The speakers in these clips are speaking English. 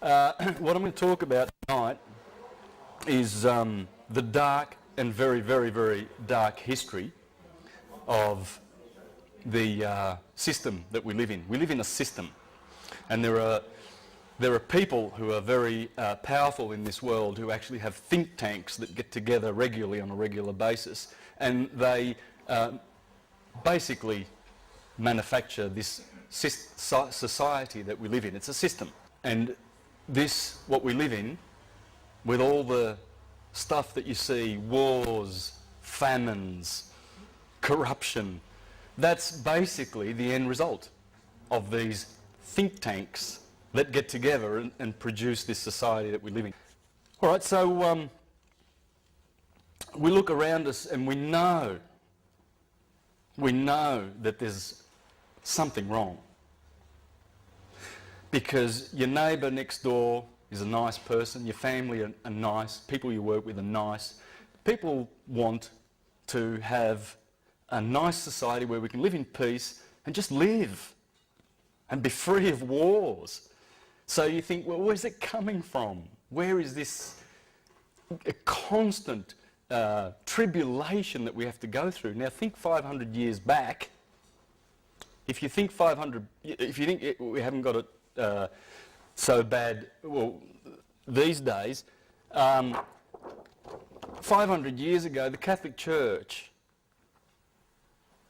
What I'm going to talk about tonight is the dark and very, very, very dark history of the system that we live in. We live in a system, and there are people who are very powerful in this world who actually have think tanks that get together regularly on a regular basis, and they basically manufacture this society that we live in. It's a system. And this, what we live in, with all the stuff that you see, wars, famines, corruption, that's basically the end result of these think tanks that get together and produce this society that we live in. All right, so we look around us and we know that there's something wrong. Because your neighbour next door is a nice person, your family are nice, people you work with are nice. People want to have a nice society where we can live in peace and just live and be free of wars. So you think, well, where's it coming from? Where is this constant tribulation that we have to go through? Now think 500 years back. If you think we haven't got it so bad, well, these days, 500 years ago, the Catholic Church,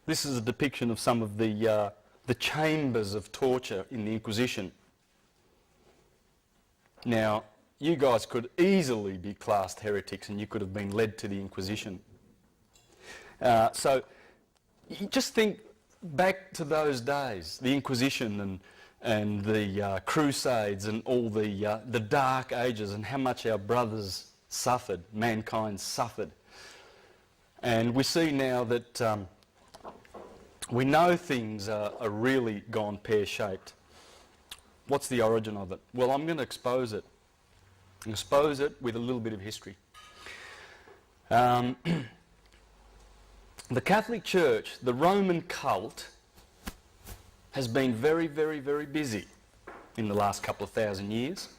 this is a depiction of some of the chambers of torture in the Inquisition. Now, you guys could easily be classed heretics and you could have been led to the Inquisition. So, you just think back to those days, the Inquisition and the Crusades and all the Dark Ages, and how much our brothers suffered, mankind suffered. And we see now that we know things are really gone pear-shaped. What's the origin of it? Well, I'm going to expose it. Expose it with a little bit of history. The Catholic Church, the Roman cult, has been very, very, very busy in the last couple of thousand years.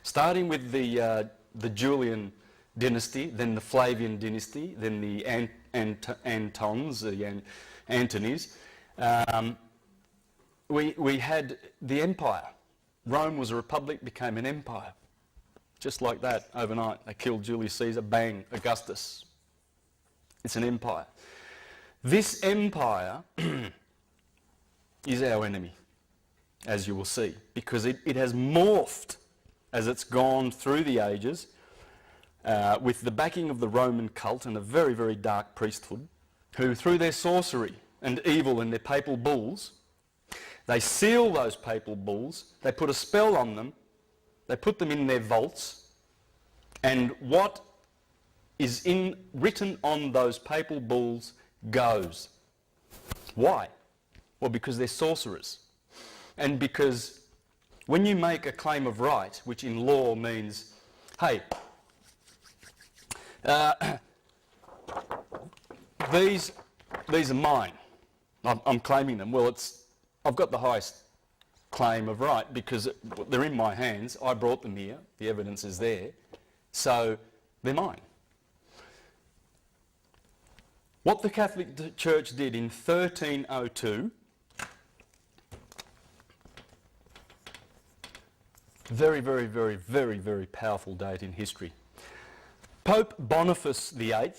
Starting with the Julian dynasty, then the Flavian dynasty, then the Antons, the Antonys. We had the empire. Rome was a republic, became an empire. Just like that, overnight. They killed Julius Caesar, bang, Augustus. It's an empire. This empire is our enemy, as you will see, because it has morphed as it's gone through the ages with the backing of the Roman cult and a very, very dark priesthood, who through their sorcery and evil and their papal bulls, they seal those papal bulls, they put a spell on them, they put them in their vaults, and what is written on those papal bulls goes. Why? Well, because they're sorcerers. And because when you make a claim of right, which in law means, hey, these are mine, I'm claiming them. Well, I've got the highest claim of right because they're in my hands. I brought them here. The evidence is there. So they're mine. What the Catholic Church did in 1302, very, very, very, very, very powerful date in history. Pope Boniface VIII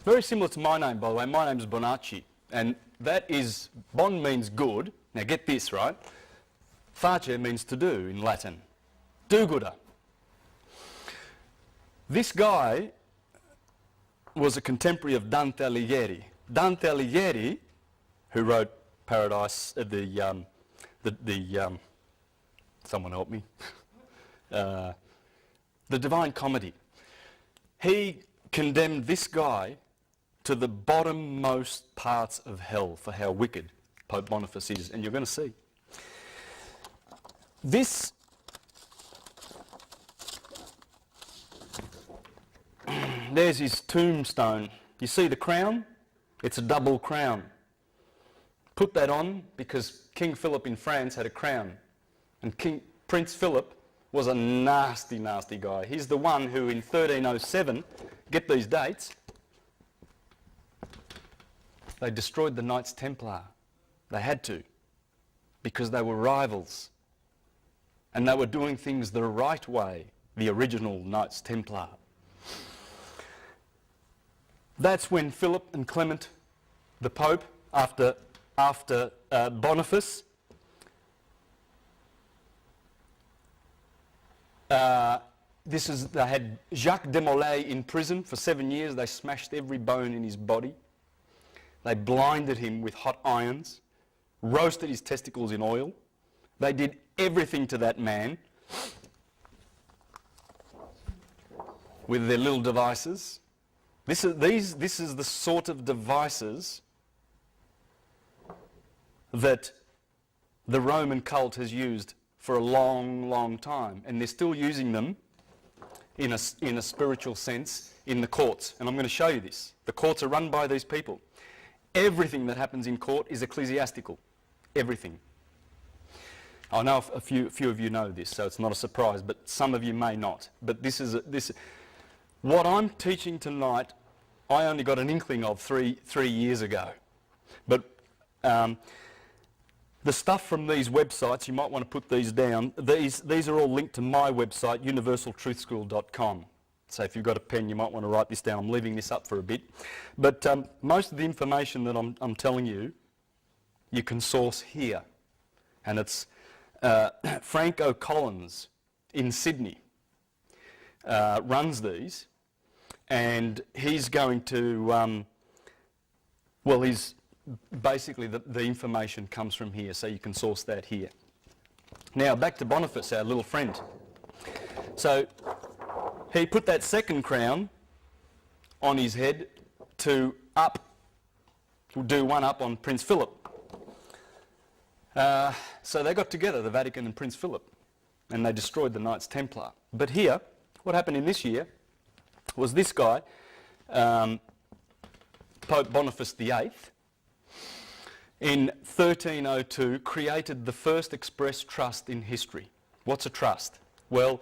very similar to my name, by the way. My name's Bonacci, and that is, bon means good. Now get this, right? Face means to do in Latin. Do-gooder. This guy was a contemporary of Dante Alighieri. Dante Alighieri, who wrote Paradise, someone help me, the Divine Comedy. He condemned this guy to the bottommost parts of hell for how wicked Pope Boniface is, and you're going to see. This there's his tombstone. You see the crown? It's a double crown. put that on because King Philip in France had a crown. And Prince Philip was a nasty, nasty guy. He's the one who in 1307, get these dates, they destroyed the Knights Templar. They had to, because they were rivals. And they were doing things the right way, the original Knights Templar. That's when Philip and Clement, the Pope, after Boniface, they had Jacques de Molay in prison for 7 years. They smashed every bone in his body. They blinded him with hot irons, roasted his testicles in oil. They did everything to that man with their little devices. This is the sort of devices that the Roman cult has used for a long, long time, and they're still using them in a spiritual sense in the courts. And I'm going to show you this. The courts are run by these people. Everything that happens in court is ecclesiastical. Everything. I know a few of you know this, so it's not a surprise, but some of you may not. But what I'm teaching tonight, I only got an inkling of three years ago. But the stuff from these websites, you might want to put these down. These are all linked to my website, universaltruthschool.com. So if you've got a pen, you might want to write this down. I'm leaving this up for a bit. But most of the information that I'm telling you, you can source here. And it's Frank O'Collins in Sydney runs these. And he's going to, he's basically the information comes from here, so you can source that here. Now back to Boniface, our little friend. So he put that second crown on his head to do one up on Prince Philip. So they got together, the Vatican and Prince Philip, and they destroyed the Knights Templar. But here, what happened in this year was this guy, Pope Boniface VIII, in 1302 created the first express trust in history. What's a trust? Well,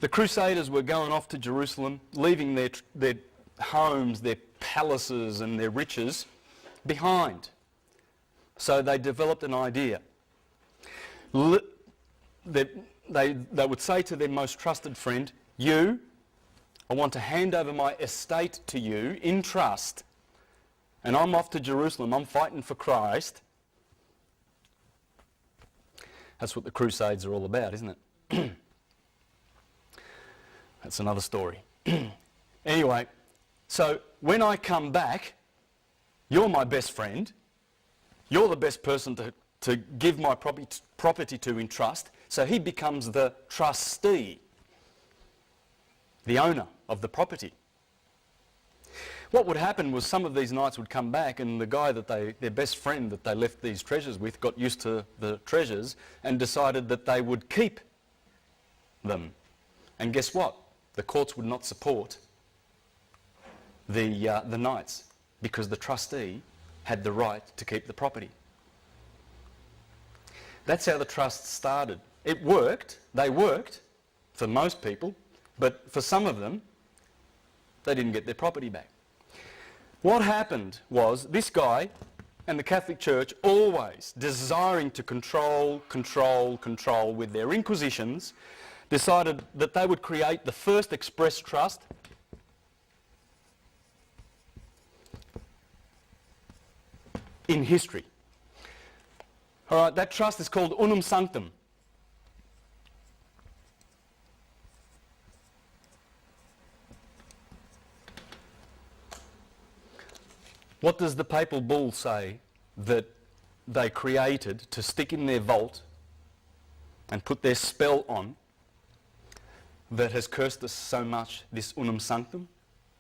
the Crusaders were going off to Jerusalem, leaving their homes, their palaces and their riches behind. So they developed an idea. They would say to their most trusted friend, I want to hand over my estate to you in trust, and I'm off to Jerusalem, I'm fighting for Christ. That's what the Crusades are all about, isn't it? That's another story. Anyway, so when I come back, you're my best friend, you're the best person to give my property to in trust, so he becomes the trustee, the owner of the property. What would happen was some of these knights would come back, and the guy their best friend that they left these treasures with got used to the treasures and decided that they would keep them. And guess what? The courts would not support the knights because the trustee had the right to keep the property. That's how the trust started. It worked. They worked for most people, but for some of them, they didn't get their property back. What happened was this guy and the Catholic Church, always desiring to control with their inquisitions, decided that they would create the first express trust in history. All right, that trust is called Unam Sanctam. What does the papal bull say that they created to stick in their vault and put their spell on that has cursed us so much, this Unam Sanctam?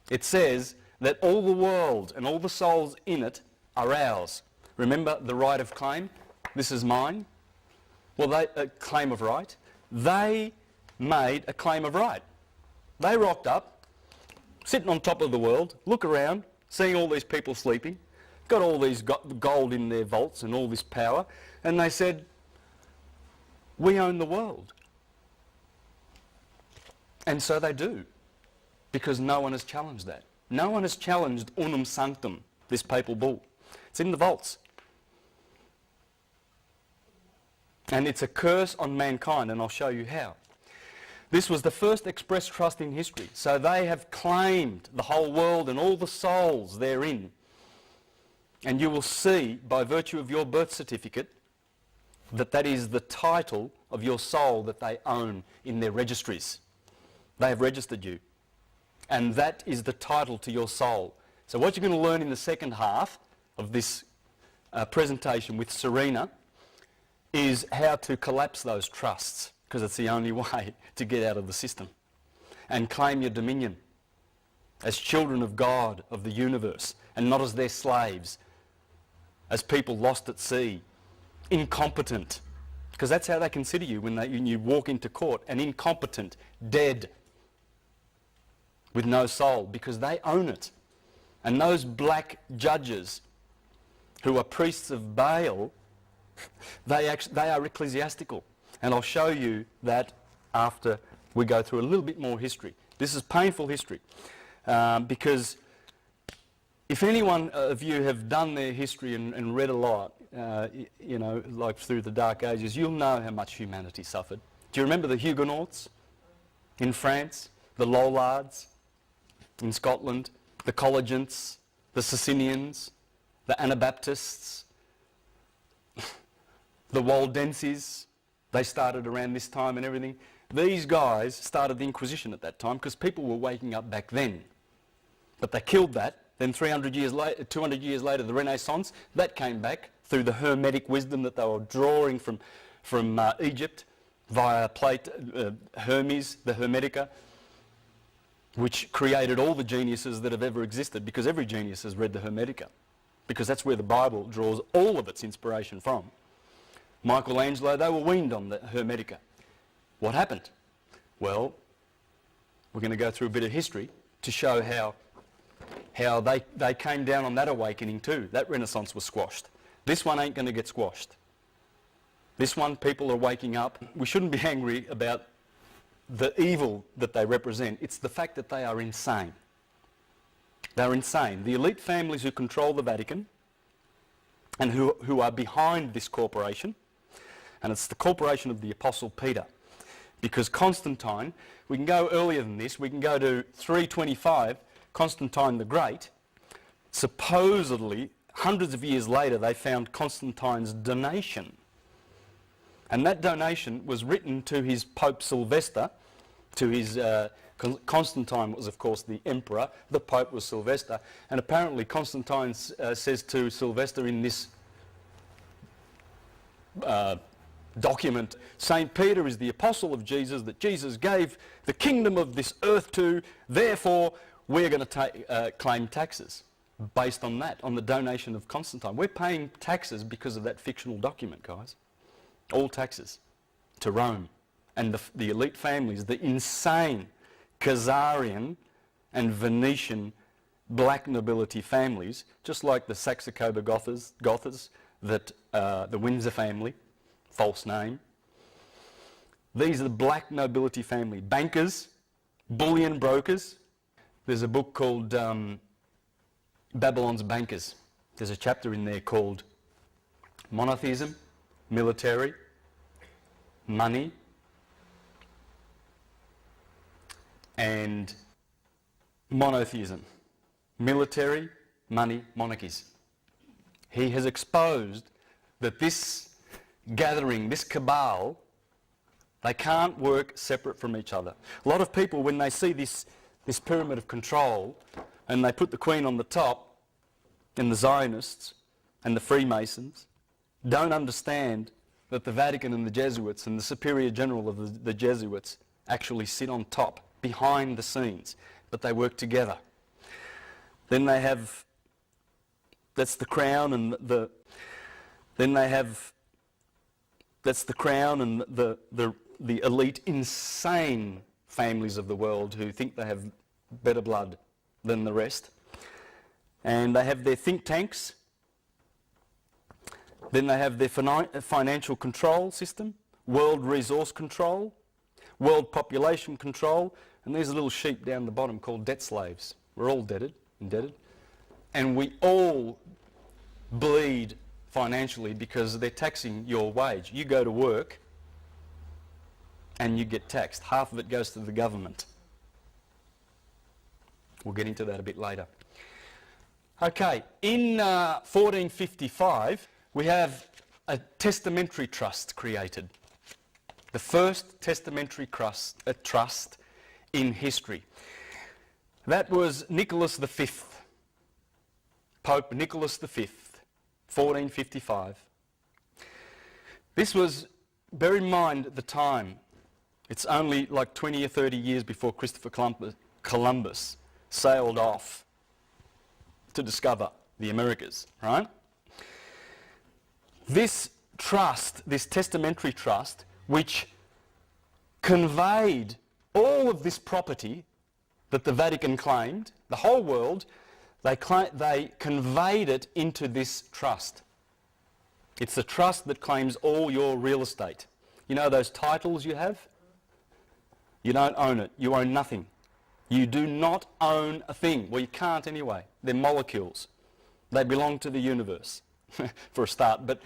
It says that all the world and all the souls in it are ours. Remember the right of claim? This is mine. Well, a claim of right. They made a claim of right. They rocked up, sitting on top of the world, look around, seeing all these people sleeping, got all these gold in their vaults and all this power, and they said, we own the world. And so they do, because no one has challenged that. No one has challenged Unam Sanctam, this papal bull. It's in the vaults. And it's a curse on mankind, and I'll show you how. This was the first express trust in history. So they have claimed the whole world and all the souls therein. And you will see, by virtue of your birth certificate, that that is the title of your soul that they own in their registries. They have registered you. And that is the title to your soul. So what you're going to learn in the second half of this presentation with Serena is how to collapse those trusts, because it's the only way to get out of the system and claim your dominion as children of God, of the universe, and not as their slaves, as people lost at sea, incompetent, because that's how they consider you when you walk into court, an incompetent, dead, with no soul, because they own it. And those black judges who are priests of Baal, they are ecclesiastical. And I'll show you that after we go through a little bit more history. This is painful history, because if anyone of you have done their history and read a lot, you know, like through the Dark Ages, you'll know how much humanity suffered. Do you remember the Huguenots in France, the Lollards in Scotland, the Collegiants, the Socinians, the Anabaptists, the Waldenses? They started around this time and everything. These guys started the Inquisition at that time because people were waking up back then. But they killed that. Then 300 years later, 200 years later, the Renaissance, that came back through the Hermetic wisdom that they were drawing from Egypt via Hermes, the Hermetica, which created all the geniuses that have ever existed, because every genius has read the Hermetica, because that's where the Bible draws all of its inspiration from. Michelangelo, they were weaned on the Hermetica. What happened? Well, we're going to go through a bit of history to show how they came down on that awakening too. That Renaissance was squashed. This one ain't going to get squashed. This one, people are waking up. We shouldn't be angry about the evil that they represent. It's the fact that they are insane. They're insane. The elite families who control the Vatican and who are behind this corporation, and it's the corporation of the Apostle Peter, because Constantine, we can go earlier than this, we can go to 325, Constantine the Great. Supposedly, hundreds of years later, they found Constantine's donation. And that donation was written to his Pope Sylvester, to his... Constantine was, of course, the emperor. The Pope was Sylvester. And apparently Constantine says to Sylvester in this document, St. Peter is the apostle of Jesus, that Jesus gave the kingdom of this earth to, therefore we're going to claim taxes based on that, on the donation of Constantine. We're paying taxes because of that fictional document, guys. All taxes to Rome. And the elite families, the insane Khazarian and Venetian black nobility families, just like the Saxe-Coburg-Gothas, that the Windsor family, false name. These are the black nobility family. Bankers, bullion brokers. There's a book called Babylon's Bankers. There's a chapter in there called Monotheism, Military, Money, and monotheism, military, money, monarchies. He has exposed that this gathering, this cabal, they can't work separate from each other. A lot of people, when they see this pyramid of control, and they put the Queen on the top, and the Zionists and the Freemasons, don't understand that the Vatican and the Jesuits and the Superior General of the Jesuits actually sit on top, behind the scenes, but they work together. Then they have, that's the crown and that's the crown and the elite insane families of the world who think they have better blood than the rest. And they have their think tanks, Then they have their financial control system, world resource control, world population control, and there's a little sheep down the bottom called debt slaves. We're all indebted. And we all bleed financially because they're taxing your wage. You go to work and you get taxed. Half of it goes to the government. We'll get into that a bit later. Okay, in 1455 we have a testamentary trust created. The first testamentary trust in history. That was Nicholas V, Pope Nicholas V, 1455. This was, bear in mind at the time, it's only like 20 or 30 years before Christopher Columbus sailed off to discover the Americas, right? This trust, this testamentary trust, which conveyed all of this property that the Vatican claimed, the whole world, they conveyed it into this trust. It's the trust that claims all your real estate. You know those titles you have? You don't own it. You own nothing. You do not own a thing. Well, you can't anyway. They're molecules. They belong to the universe, for a start. But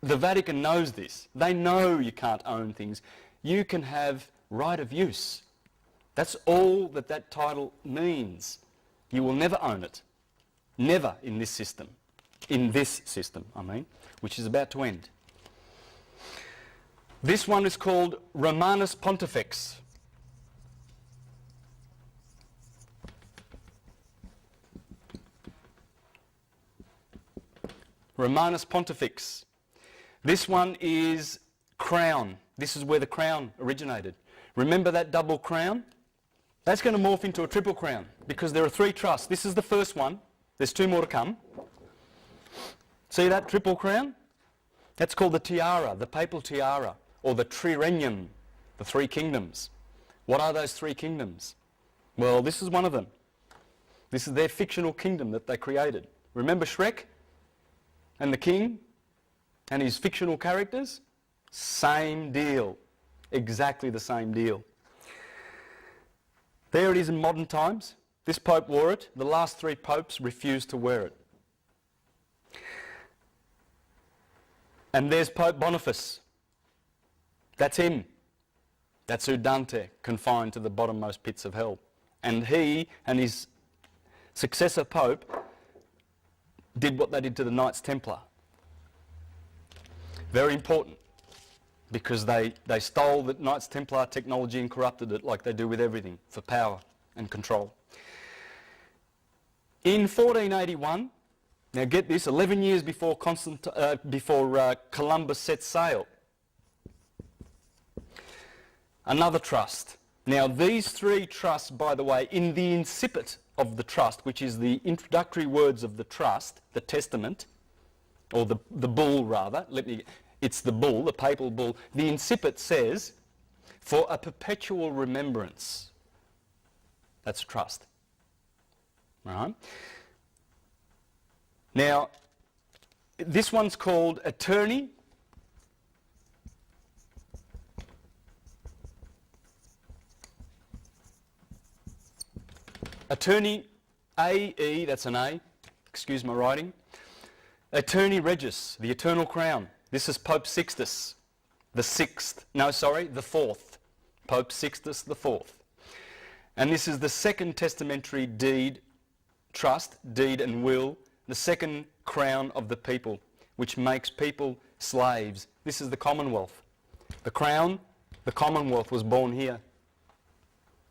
the Vatican knows this. They know you can't own things. You can have right of use. That's all that that title means. You will never own it. Never in this system. In this system, I mean, which is about to end. This one is called Romanus Pontifex. Romanus Pontifex. This one is crown. This is where the crown originated. Remember that double crown? That's going to morph into a triple crown because there are three trusts. This is the first one. There's two more to come. See that triple crown? That's called the tiara, the papal tiara, or the triregnum, the three kingdoms. What are those three kingdoms? Well, this is one of them. This is their fictional kingdom that they created. Remember Shrek and the king and his fictional characters? Same deal. Exactly the same deal. There it is in modern times. This pope wore it. The last three popes refused to wear it. And there's Pope Boniface. That's him. That's Udante, confined to the bottommost pits of hell. And he and his successor pope did what they did to the Knights Templar. Very important, because they stole the Knights Templar technology and corrupted it like they do with everything for power and control. In 1481, now get this, 11 years before Columbus set sail, another trust. Now these three trusts, by the way, in the incipit of the trust, which is the introductory words of the trust, the testament, or the bull rather, it's the bull, the papal bull. The incipit says, for a perpetual remembrance. That's a trust. Right? Now, this one's called attorney. Attorney A-E, that's an A, excuse my writing. Attorney Regis, the Eternal Crown. This is Pope Sixtus, the fourth. Pope Sixtus the Fourth. And this is the second testamentary deed, trust, deed and will, the second crown of the people, which makes people slaves. This is the Commonwealth. The crown, the Commonwealth was born here.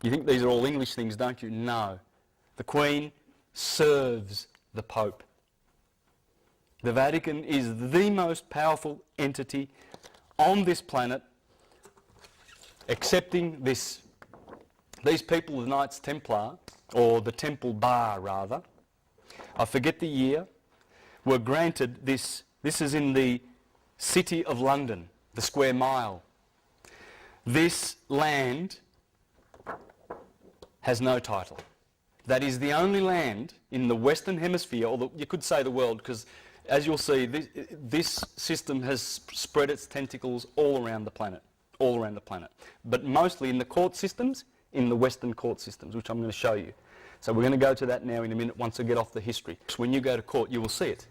You think these are all English things, don't you? No. The Queen serves the Pope. The Vatican is the most powerful entity on this planet, accepting this. These people, the Knights Templar, or the Temple Bar rather, I forget the year, were granted this. This is in the City of London, the square mile. This land has no title. That is the only land in the Western Hemisphere, or you could say the world, because As you'll see, this system has spread its tentacles all around the planet, but mostly in the court systems, in the Western court systems, which I'm going to show you. So we're going to go to that now in a minute once I get off the history. So when you go to court, you will see it.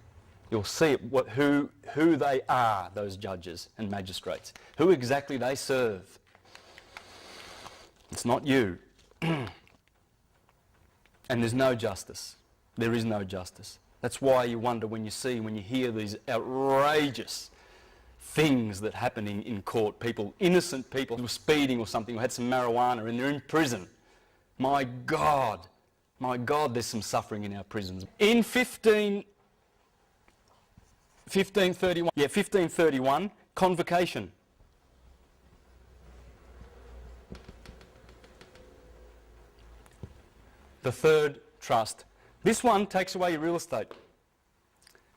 You'll see it, who they are, those judges and magistrates, who exactly they serve. It's not you. And there's no justice. There is no justice. That's why you wonder when you hear these outrageous things that happen in court. People, innocent people who were speeding or something, who had some marijuana and they're in prison. My God, there's some suffering in our prisons. In 1531, convocation. The third trust. This one takes away your real estate.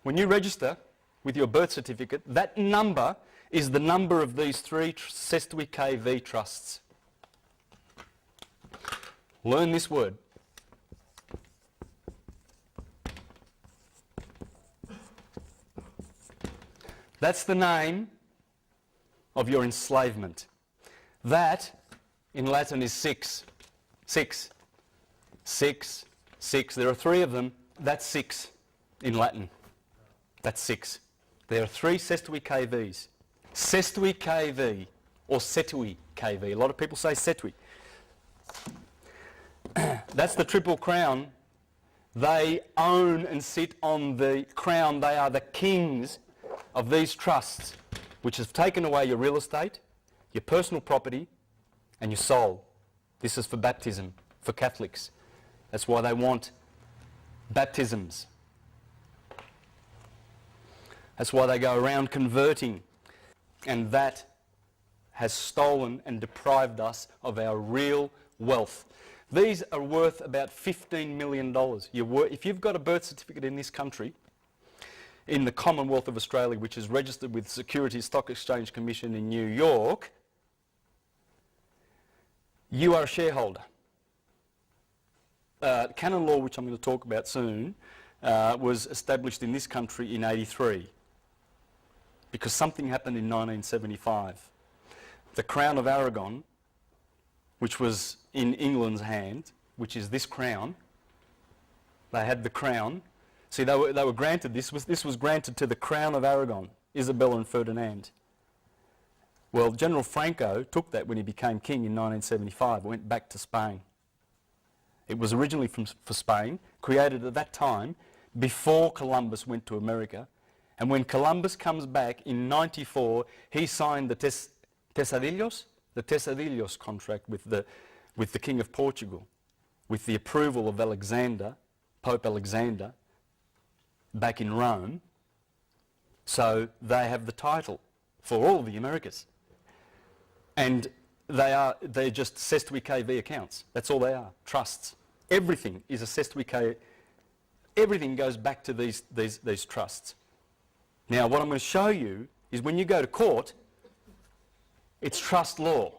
When you register with your birth certificate, that number is the number of these three Sestui KV trusts. Learn this word. That's the name of your enslavement. That, in Latin, is six. Six. Six. Six. There are three of them. That's six in Latin. That's six. There are three Sestui KVs. Sestui KV or Setui KV. A lot of people say Setui. That's the Triple Crown. They own and sit on the crown. They are the kings of these trusts, which have taken away your real estate, your personal property, and your soul. This is for baptism, for Catholics. That's why they want baptisms. That's why they go around converting. And that has stolen and deprived us of our real wealth. These are worth about $15 million. If you've got a birth certificate in this country, in the Commonwealth of Australia, which is registered with the Securities Stock Exchange Commission in New York, you are a shareholder. Canon law, which I'm going to talk about soon, was established in this country in 1983 because something happened in 1975. The Crown of Aragon, which was in England's hand, which is this crown, they had the crown. See, they were granted, this was granted to the Crown of Aragon, Isabella and Ferdinand. Well, General Franco took that when he became king in 1975, went back to Spain. It was originally for Spain, created at that time, before Columbus went to America. And when Columbus comes back in 94, he signed the Tesadillos contract with the King of Portugal, with the approval of Alexander, Pope Alexander, back in Rome. So they have the title for all the Americas. And they're just Sestui KV accounts. That's all they are, trusts. Everything is a Sestui KV. Everything goes back to these trusts. Now, what I'm going to show you is when you go to court, it's trust law.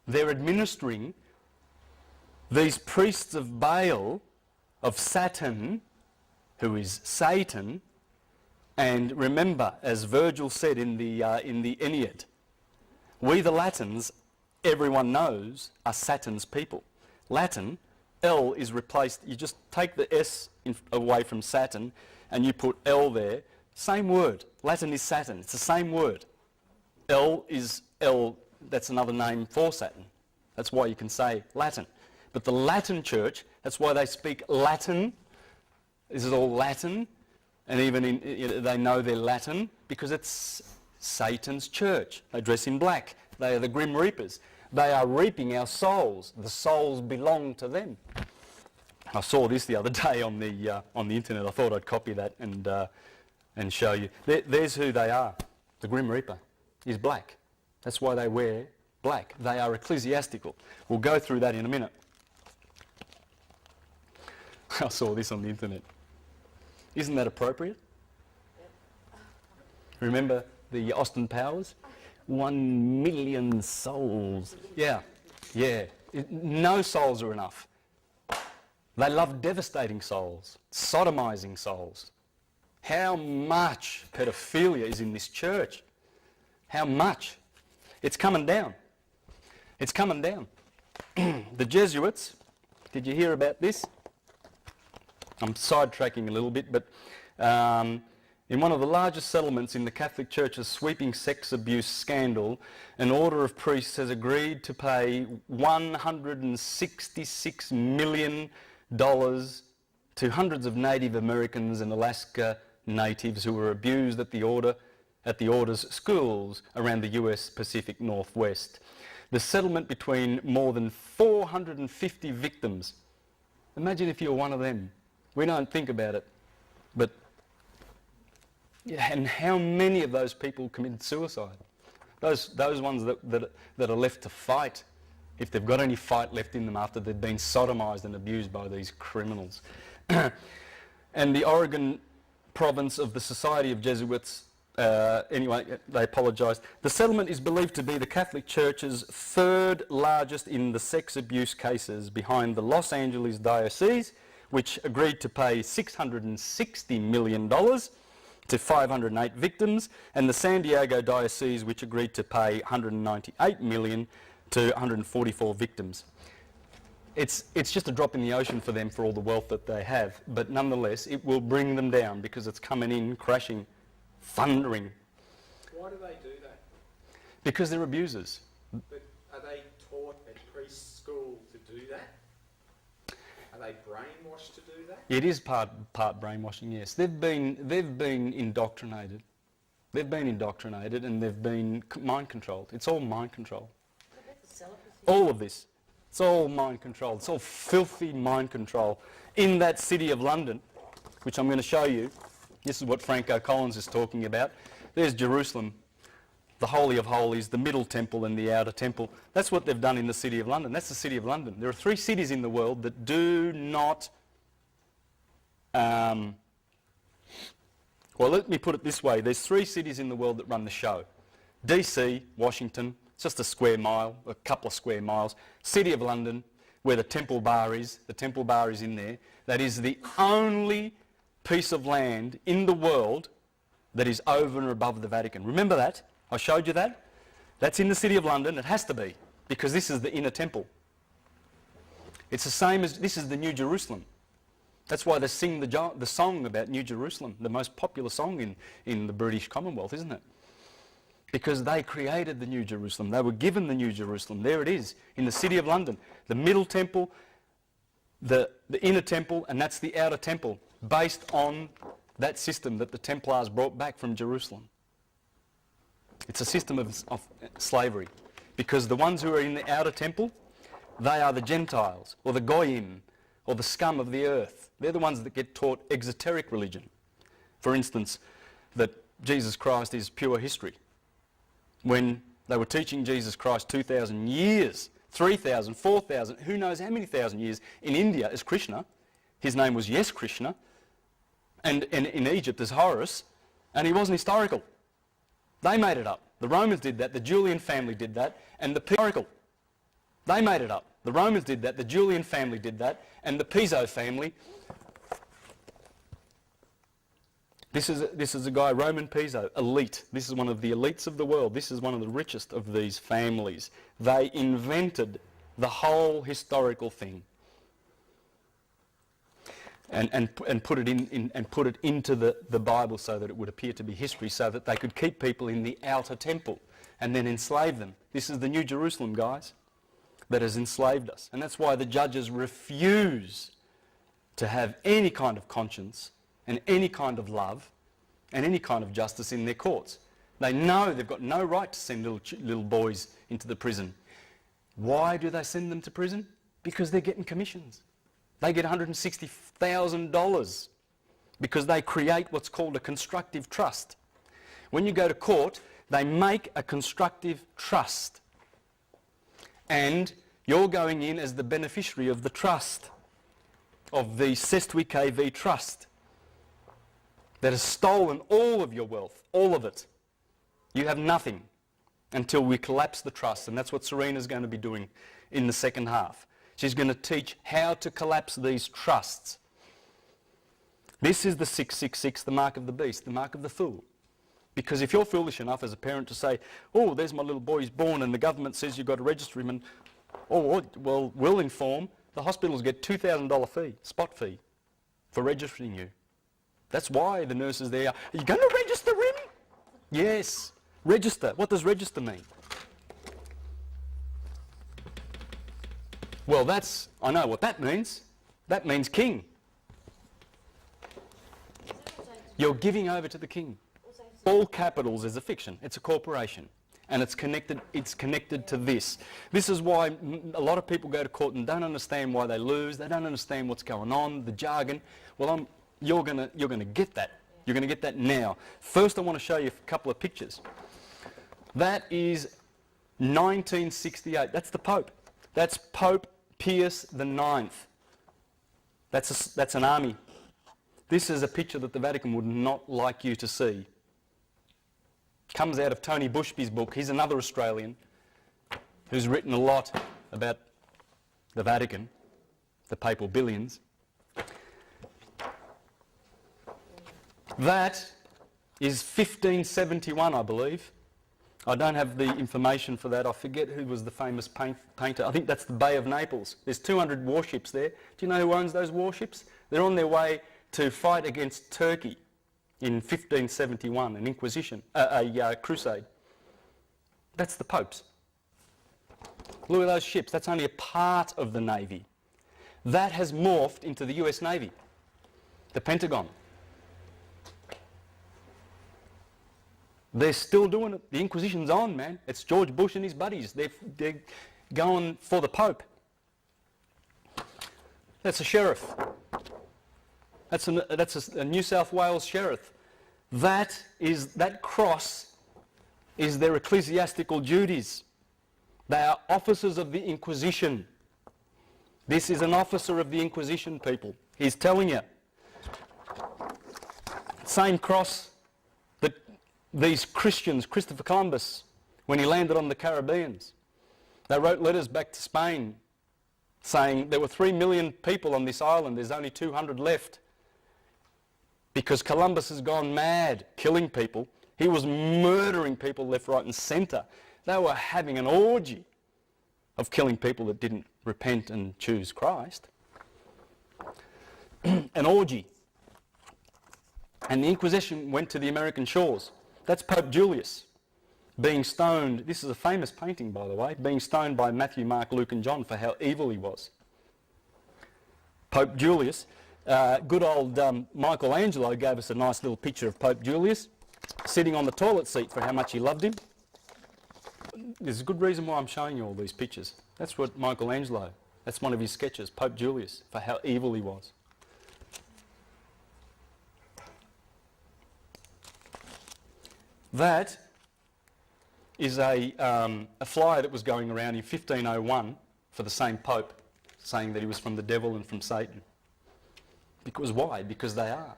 They're administering these priests of Baal, of Saturn, who is Satan, and remember, as Virgil said in the Aeneid, we the Latins, everyone knows, are Saturn's people. Latin, L is replaced, you just take the S away from Saturn and you put L there, same word. Latin is Saturn, it's the same word. L is L, that's another name for Saturn. That's why you can say Latin. But the Latin Church, that's why they speak Latin. This is all Latin, and even they know they're Latin because it's Satan's church. They dress in black. They are the Grim Reapers. They are reaping our souls. The souls belong to them. I saw this the other day on the internet. I thought I'd copy that and show you. There's who they are. The Grim Reaper is black. That's why they wear black. They are ecclesiastical. We'll go through that in a minute. I saw this on the internet. Isn't that appropriate? Remember the Austin Powers? 1 million souls. Yeah. No souls are enough. They love devastating souls, sodomizing souls. How much pedophilia is in this church? How much? It's coming down. It's coming down. The Jesuits, did you hear about this? I'm sidetracking a little bit, but in one of the largest settlements in the Catholic Church's sweeping sex abuse scandal, an order of priests has agreed to pay $166 million to hundreds of Native Americans and Alaska natives who were abused at the order's schools around the US Pacific Northwest. The settlement between more than 450 victims. Imagine if you're one of them. We don't think about it, but yeah, and how many of those people committed suicide? Those ones that are left to fight, if they've got any fight left in them after they've been sodomised and abused by these criminals. And the Oregon province of the Society of Jesuits, anyway, they apologised. The settlement is believed to be the Catholic Church's third largest in the sex abuse cases, behind the Los Angeles Diocese, which agreed to pay $660 million to 508 victims, and the San Diego Diocese, which agreed to pay $198 million to 144 victims. It's just a drop in the ocean for them for all the wealth that they have, but nonetheless it will bring them down because it's coming in crashing, thundering. Why do they do that? Because they're abusers. But are they taught at preschool to do that? Are they brainwashed to do that? It is part brainwashing, yes. They've been indoctrinated. They've been indoctrinated and they've been mind controlled. It's all mind control. All of this. It's all mind control. It's all filthy mind control. In that city of London, which I'm going to show you, this is what Franco Collins is talking about. There's Jerusalem, the Holy of Holies, the Middle Temple and the Outer Temple. That's what they've done in the City of London. That's the City of London. There are 3 cities in the world that do not... well, let me put it this way. There's 3 cities in the world that run the show. DC, Washington, it's just a square mile, a couple of square miles. City of London, where the Temple Bar is. The Temple Bar is in there. That is the only piece of land in the world that is over and above the Vatican. Remember that? I showed you that? That's in the City of London. It has to be, because this is the inner temple. It's the same as, this is the New Jerusalem. That's why they sing the song about New Jerusalem, the most popular song in the British Commonwealth, isn't it? Because they created the New Jerusalem. They were given the New Jerusalem. There it is, in the City of London. The Middle Temple, the Inner Temple, and that's the Outer Temple, based on that system that the Templars brought back from Jerusalem. It's a system of slavery. Because the ones who are in the Outer Temple, they are the Gentiles, or the Goyim, or the scum of the earth. They're the ones that get taught exoteric religion. For instance, that Jesus Christ is pure history. When they were teaching Jesus Christ 2,000 years, 3,000, 4,000, who knows how many thousand years, in India as Krishna. His name was Yes Krishna. And in Egypt as Horus. And he wasn't historical. They made it up. The Romans did that, the Julian family did that, and the historical. They made it up. The Romans did that, the Julian family did that, and the Piso family. This is a guy, Roman Piso, elite. This is one of the elites of the world. This is one of the richest of these families. They invented the whole historical thing and put it into the Bible so that it would appear to be history, so that they could keep people in the outer temple and then enslave them. This is the New Jerusalem, guys, that has enslaved us. And that's why the judges refuse to have any kind of conscience and any kind of love and any kind of justice in their courts. They know they've got no right to send little boys into the prison. Why do they send them to prison? Because they're getting commissions. They get $160,000 because they create what's called a constructive trust. When you go to court, they make a constructive trust. And you're going in as the beneficiary of the trust, of the Sestui KV trust, that has stolen all of your wealth, all of it. You have nothing until we collapse the trust, and that's what Serena's going to be doing in the second half. She's going to teach how to collapse these trusts This is the 666, the mark of the beast, the mark of the fool. Because if you're foolish enough as a parent to say, oh, there's my little boy, he's born, and the government says you've got to register him, and, oh, well, we'll inform, the hospitals get $2,000 fee, spot fee, for registering you. That's why the nurses there are you going to register him? Yes, register. What does register mean? Well, I know what that means. That means king. You're giving over to the king. All capitals is a fiction. It's a corporation. And it's connected to this. This is why a lot of people go to court and don't understand why they lose. They don't understand what's going on, the jargon. Well, you're gonna get that. You're going to get that now. First, I want to show you a couple of pictures. That is 1968. That's the Pope. That's Pope Pius IX. That's an army. This is a picture that the Vatican would not like you to see. Comes out of Tony Bushby's book. He's another Australian who's written a lot about the Vatican, the papal billions. That is 1571, I believe. I don't have the information for that. I forget who was the famous painter. I think that's the Bay of Naples. There's 200 warships there. Do you know who owns those warships? They're on their way to fight against Turkey in 1571, an inquisition, a crusade. That's the Pope's. Look at those ships. That's only a part of the Navy. That has morphed into the US Navy, the Pentagon. They're still doing it. The Inquisition's on, man. It's George Bush and his buddies. They're going for the Pope. That's a sheriff. That's a New South Wales sheriff. That cross is their ecclesiastical duties. They are officers of the Inquisition. This is an officer of the Inquisition, people. He's telling you. Same cross that these Christians, Christopher Columbus, when he landed on the Caribbeans, they wrote letters back to Spain saying there were 3 million people on this island, there's only 200 left. Because Columbus has gone mad, killing people. He was murdering people left, right and centre. They were having an orgy of killing people that didn't repent and choose Christ. An orgy. And the Inquisition went to the American shores. That's Pope Julius being stoned. This is a famous painting, by the way, being stoned by Matthew, Mark, Luke and John for how evil he was. Pope Julius. Good old Michelangelo gave us a nice little picture of Pope Julius sitting on the toilet seat for how much he loved him. There's a good reason why I'm showing you all these pictures. That's what Michelangelo, that's one of his sketches, Pope Julius, for how evil he was. That is a flyer that was going around in 1501 for the same Pope, saying that he was from the devil and from Satan. Because why? Because they are.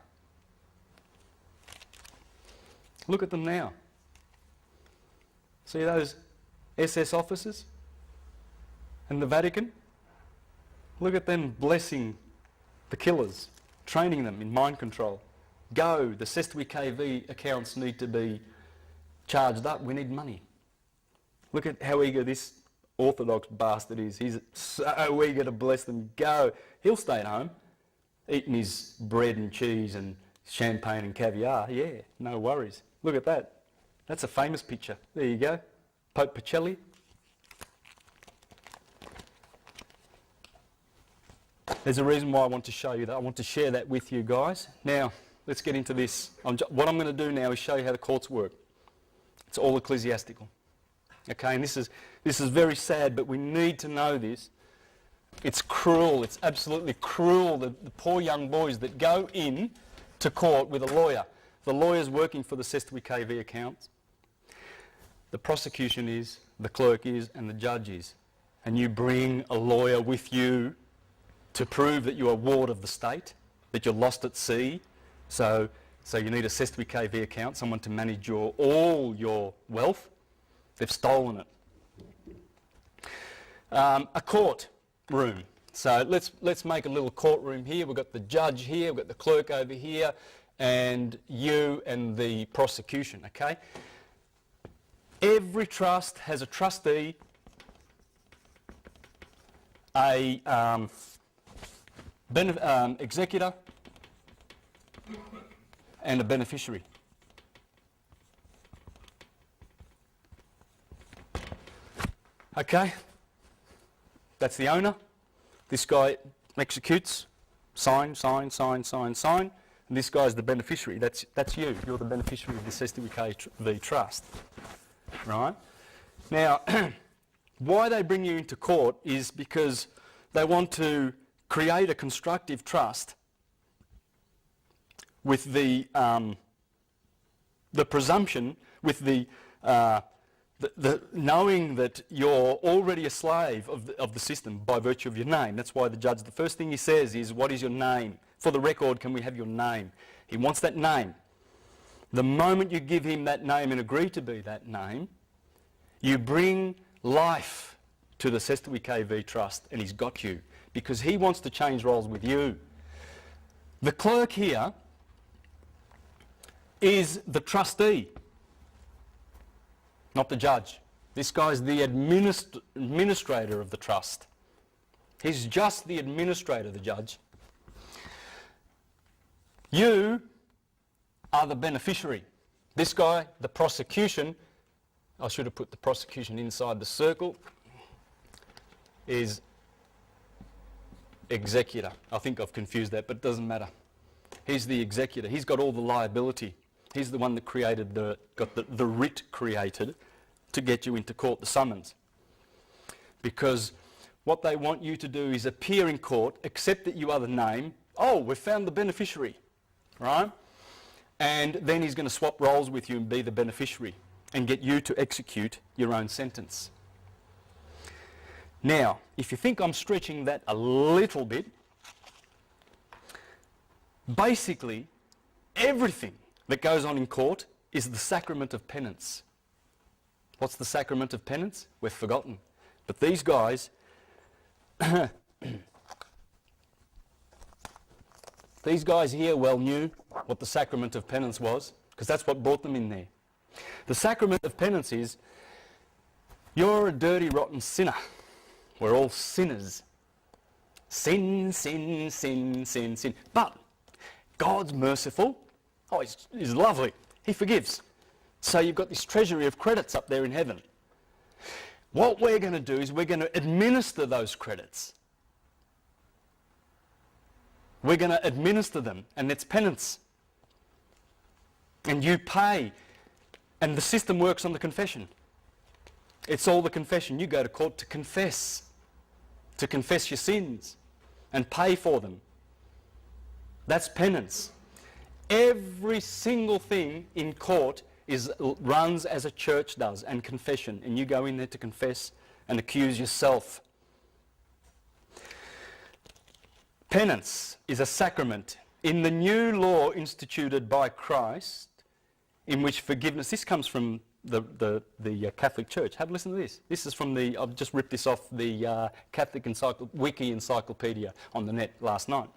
Look at them now. See those SS officers and the Vatican? Look at them blessing the killers, training them in mind control. Go, the Sestui KV accounts need to be charged up, we need money. Look at how eager this orthodox bastard is. He's so eager to bless them. Go. He'll stay at home, eating his bread and cheese and champagne and caviar. Yeah, no worries. Look at that. That's a famous picture. There you go. Pope Pacelli. There's a reason why I want to show you that. I want to share that with you guys. Now, let's get into this. What I'm going to do now is show you how the courts work. It's all ecclesiastical. Okay, and this is very sad, but we need to know this. It's cruel. It's absolutely cruel, the poor young boys that go in to court with a lawyer. The lawyer's working for the Sestui KV accounts. The prosecution is, the clerk is, and the judge is. And you bring a lawyer with you to prove that you're a ward of the state, that you're lost at sea. So you need a Sestui KV account, someone to manage all your wealth. They've stolen it. A court room. So let's make a little courtroom here. We've got the judge here, we've got the clerk over here, and you and the prosecution, okay? Every trust has a trustee, a executor, and a beneficiary. Okay? That's the owner. This guy executes, sign, and this guy's the beneficiary. That's you. You're the beneficiary of the SWKV trust, right? Now, why they bring you into court is because they want to create a constructive trust with the presumption, with the knowing that you're already a slave of the system by virtue of your name. That's why the judge, the first thing he says is, what is your name? For the record, can we have your name? He wants that name. The moment you give him that name and agree to be that name, you bring life to the SWKV trust, and he's got you, because he wants to change roles with you. The clerk here is the trustee, not the judge. This guy's the administrator of the trust. He's just the administrator, the judge. You are the beneficiary. This guy, the prosecution, I should have put the prosecution inside the circle, is executor. I think I've confused that, but it doesn't matter. He's the executor. He's got all the liability. He's the one that got the writ created to get you into court, the summons. Because what they want you to do is appear in court, accept that you are the name. Oh, we've found the beneficiary, right? And then he's going to swap roles with you and be the beneficiary and get you to execute your own sentence. Now, if you think I'm stretching that a little bit, basically everything that goes on in court is the sacrament of penance. What's the sacrament of penance? We've forgotten. But these guys, these guys here well knew what the sacrament of penance was, because that's what brought them in there. The sacrament of penance is, you're a dirty, rotten sinner. We're all sinners. Sin, sin, sin, sin, sin. But God's merciful. Oh, he's lovely. He forgives. So you've got this treasury of credits up there in heaven. What we're going to do is we're going to administer those credits. We're going to administer them, and it's penance. And you pay, and the system works on the confession. It's all the confession. You go to court to confess your sins and pay for them. That's penance. Every single thing in court runs as a church does, and confession, and you go in there to confess and accuse yourself. Penance is a sacrament in the new law instituted by Christ, in which forgiveness, this comes from the Catholic Church. Have a listen to this. This is from I've just ripped this off the Catholic Wiki Encyclopedia on the net last night.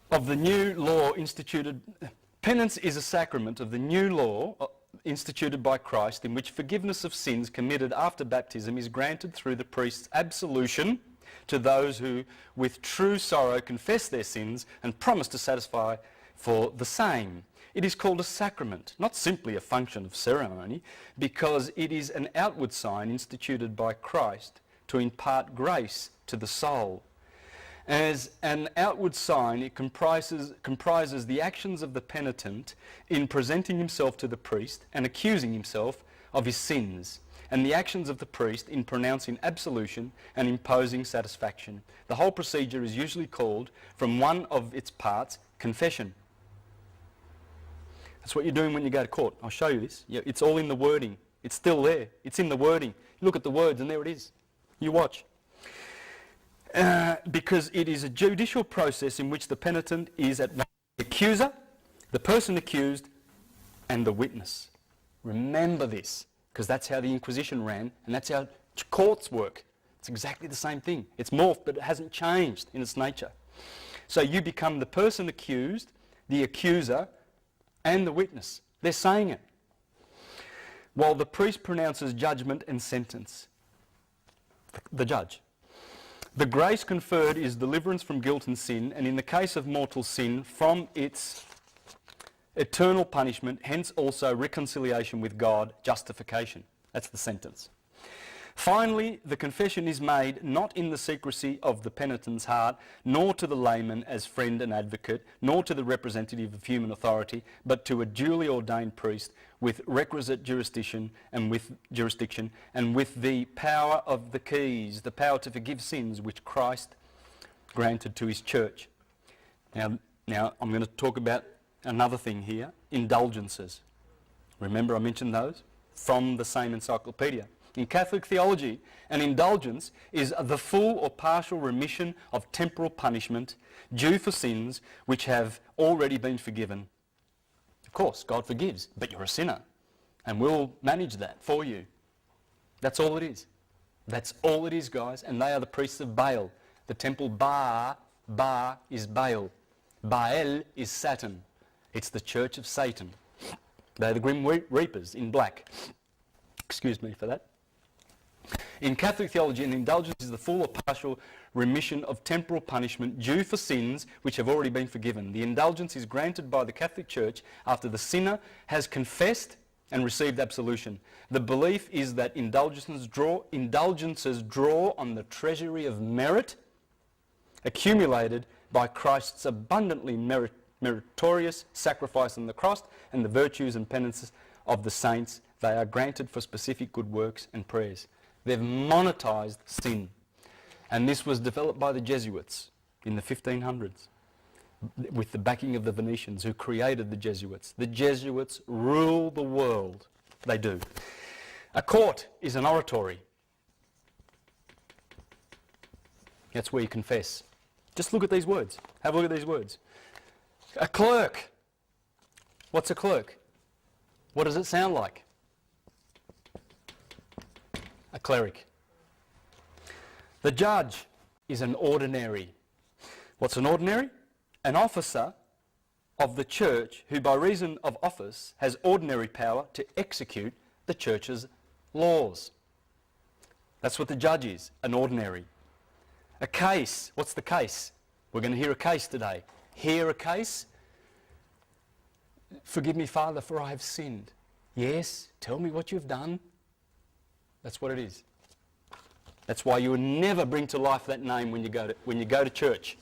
Of the new law instituted, penance is a sacrament of the new law instituted by Christ, in which forgiveness of sins committed after baptism is granted through the priest's absolution to those who with true sorrow confess their sins and promise to satisfy for the same. It is called a sacrament, not simply a function of ceremony, because it is an outward sign instituted by Christ to impart grace to the soul. As an outward sign, it comprises the actions of the penitent in presenting himself to the priest and accusing himself of his sins, and the actions of the priest in pronouncing absolution and imposing satisfaction. The whole procedure is usually called, from one of its parts, confession. That's what you're doing when you go to court. I'll show you this. Yeah, it's all in the wording. It's still there. It's in the wording. Look at the words and there it is. You watch. Because it is a judicial process in which the penitent is at once the accuser, the person accused, and the witness. Remember this, because that's how the Inquisition ran, and that's how courts work. It's exactly the same thing. It's morphed, but it hasn't changed in its nature. So you become the person accused, the accuser, and the witness. They're saying it. While the priest pronounces judgment and sentence. The judge. The grace conferred is deliverance from guilt and sin, and in the case of mortal sin, from its eternal punishment, hence also reconciliation with God, justification. That's the sentence. Finally, the confession is made not in the secrecy of the penitent's heart, nor to the layman as friend and advocate, nor to the representative of human authority, but to a duly ordained priest with requisite jurisdiction and with the power of the keys, the power to forgive sins which Christ granted to his church. Now I'm going to talk about another thing here, indulgences. Remember I mentioned those from the same encyclopedia. In Catholic theology, an indulgence is the full or partial remission of temporal punishment due for sins which have already been forgiven. Of course, God forgives, but you're a sinner, and we'll manage that for you. That's all it is. That's all it is, guys, and they are the priests of Baal. The temple Ba is Baal. Baal is Saturn. It's the church of Satan. They're the Grim Reapers in black. Excuse me for that. In Catholic theology, an indulgence is the full or partial remission of temporal punishment due for sins which have already been forgiven. The indulgence is granted by the Catholic Church after the sinner has confessed and received absolution. The belief is that indulgences draw on the treasury of merit accumulated by Christ's abundantly meritorious sacrifice on the cross and the virtues and penances of the saints. They are granted for specific good works and prayers. They've monetized sin. And this was developed by the Jesuits in the 1500s with the backing of the Venetians who created the Jesuits. The Jesuits rule the world. They do. A court is an oratory. That's where you confess. Just look at these words. Have a look at these words. A clerk. What's a clerk? What does it sound like? A cleric. The judge is an ordinary. What's an ordinary? An officer of the church who by reason of office has ordinary power to execute the church's laws. That's what the judge is, an ordinary. A case. What's the case? We're going to hear a case today. Hear a case? Forgive me, Father, for I have sinned. Yes, tell me what you've done. That's what it is. That's why you will never bring to life that name when you go to church,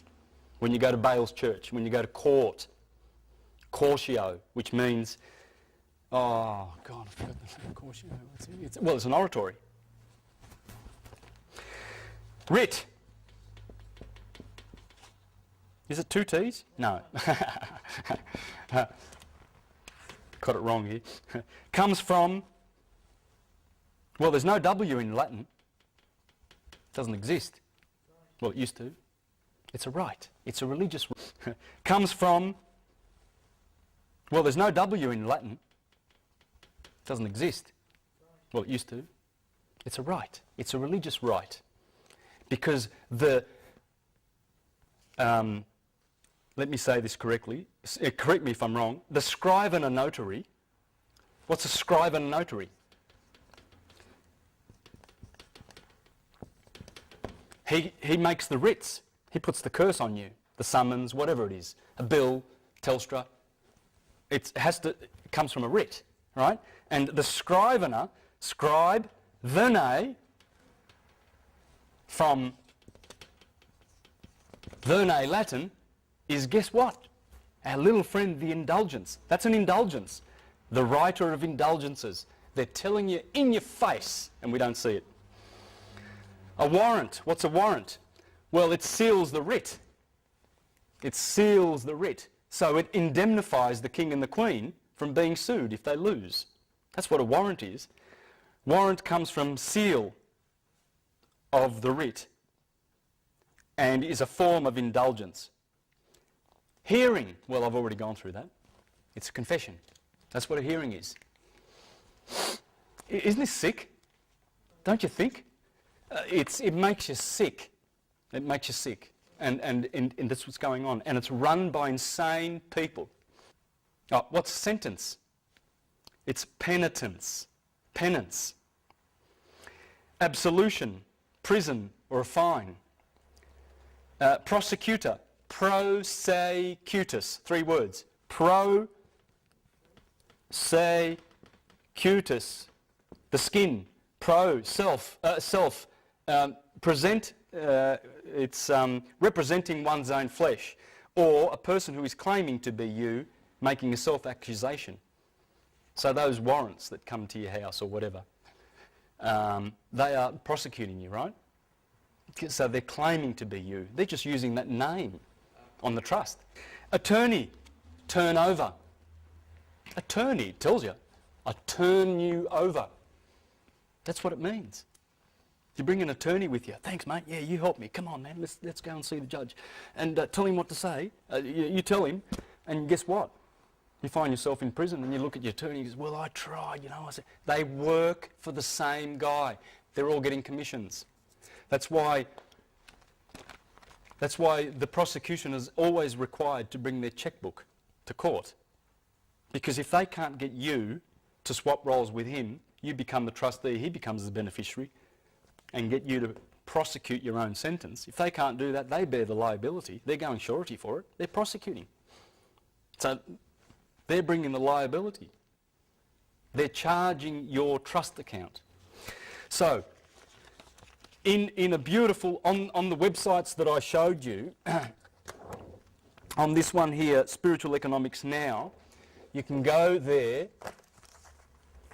when you go to Baal's church, when you go to court. Cortio, which means, oh God, I forgot the name. Cortio. Well, it's an oratory. Writ. Is it two T's? No. Got it wrong here. Comes from, well, there's no W in Latin. It doesn't exist. Well, it used to. It's a rite. It's a religious rite. Comes from, well, there's no W in Latin. It doesn't exist. Well, it used to. It's a rite. It's a religious rite. Because let me say this correctly. Correct me if I'm wrong. The scribe and a notary. What's a scribe and a notary? He makes the writs. He puts the curse on you. The summons, whatever it is. A bill, Telstra. It comes from a writ, right? And the scrivener, scribe, verne, from verne Latin, is guess what? Our little friend, the indulgence. That's an indulgence. The writer of indulgences. They're telling you in your face, and we don't see it. A warrant. What's a warrant? Well, it seals the writ. It seals the writ. So it indemnifies the king and the queen from being sued if they lose. That's what a warrant is. Warrant comes from seal of the writ and is a form of indulgence. Hearing. Well, I've already gone through that. It's a confession. That's what a hearing is. Isn't this sick? Don't you think? it makes you sick. It makes you sick. And that's what's going on. And it's run by insane people. Oh, what's a sentence? It's penitence. Penance. Absolution. Prison or a fine. Prosecutor. Prosecutus. 3 words. Prosecutus. The skin. Self. Present. It's representing one's own flesh, or a person who is claiming to be you, making a self-accusation. So those warrants that come to your house or whatever, they are prosecuting you, right? So they're claiming to be you. They're just using that name on the trust. Attorney, turn over. Attorney tells you, I turn you over. That's what it means. You bring an attorney with you. Thanks, mate. Yeah, you help me. Come on, man. Let's go and see the judge. And tell him what to say. You tell him, and guess what? You find yourself in prison and you look at your attorney and he goes, well, I tried, you know. I said, they work for the same guy. They're all getting commissions. That's why the prosecution is always required to bring their checkbook to court. Because if they can't get you to swap roles with him, you become the trustee, he becomes the beneficiary, and get you to prosecute your own sentence. If they can't do that, they bear the liability. They're going surety for it. They're prosecuting. So they're bringing the liability. They're charging your trust account. So in a beautiful, on the websites that I showed you, on this one here, Spiritual Economics Now, you can go there